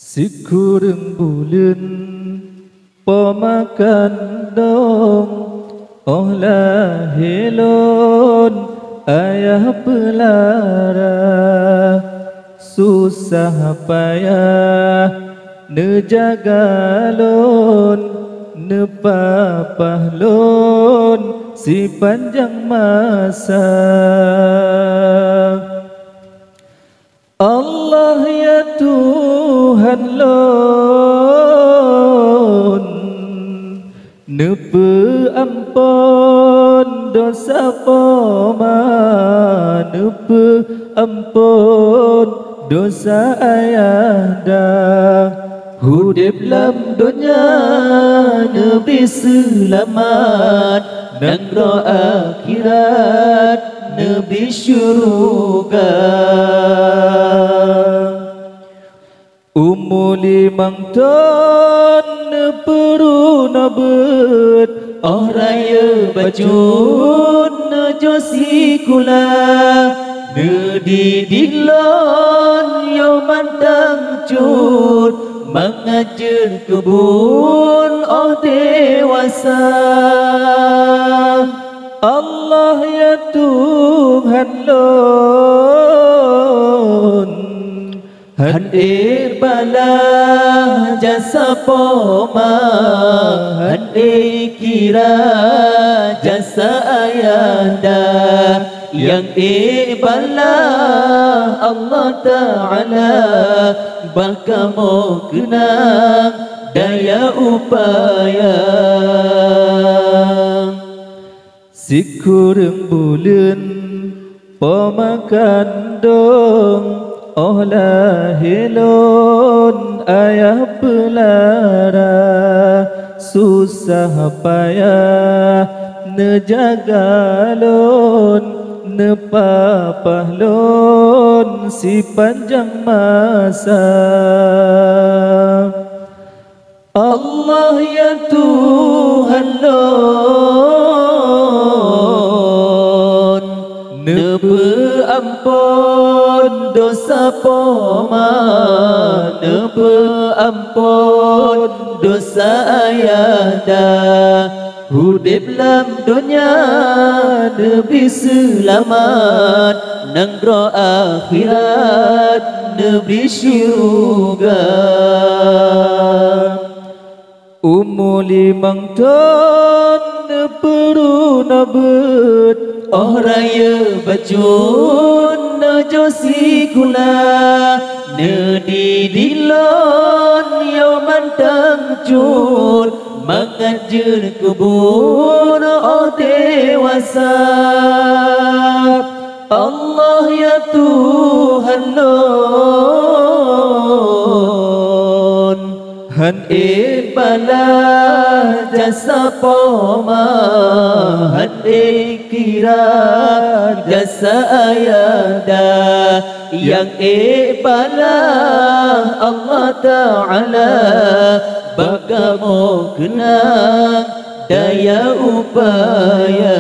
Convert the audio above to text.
Sikurang bulan pemakan dong olah helon ayah pelara susah payah nejagalon nepapahlon si panjang masa. Allah ya Tuhan lon nepe ampun dosa poma nepe ampun dosa ayahda hudip lam dunya nebi selamat dan roh akhirat Nabi syurga limang ton neperu nabet oh raya bajut nejosi kula nedidilon yoman tangcut mengajar kebun oh dewasa. Allah ya Tuhan lon hadir bala jasa poma hadir kira jasa ayanda yang bala Allah Ta'ala bakamu kenang daya upaya. Sikurang bulan pemakan dong olah helon ayah pelara susah payah nejagalon nepapahlon si panjang masa. Allah ya Tuhan lon nepe ampun dosa poma nepe ampun dosa ayahda hudip lam dunya nebi selamat nang roh akhirat nebi syurga limang ton neperu nabet oh raya bajun nejosi kula nedidilon yoman tangcut mengajar kebun oh dewasa. Allah ya Tuhan lon hadir bala jasa poma hadir kira jasa ayahda yang bala Allah Ta'ala bakamu kenang daya upaya.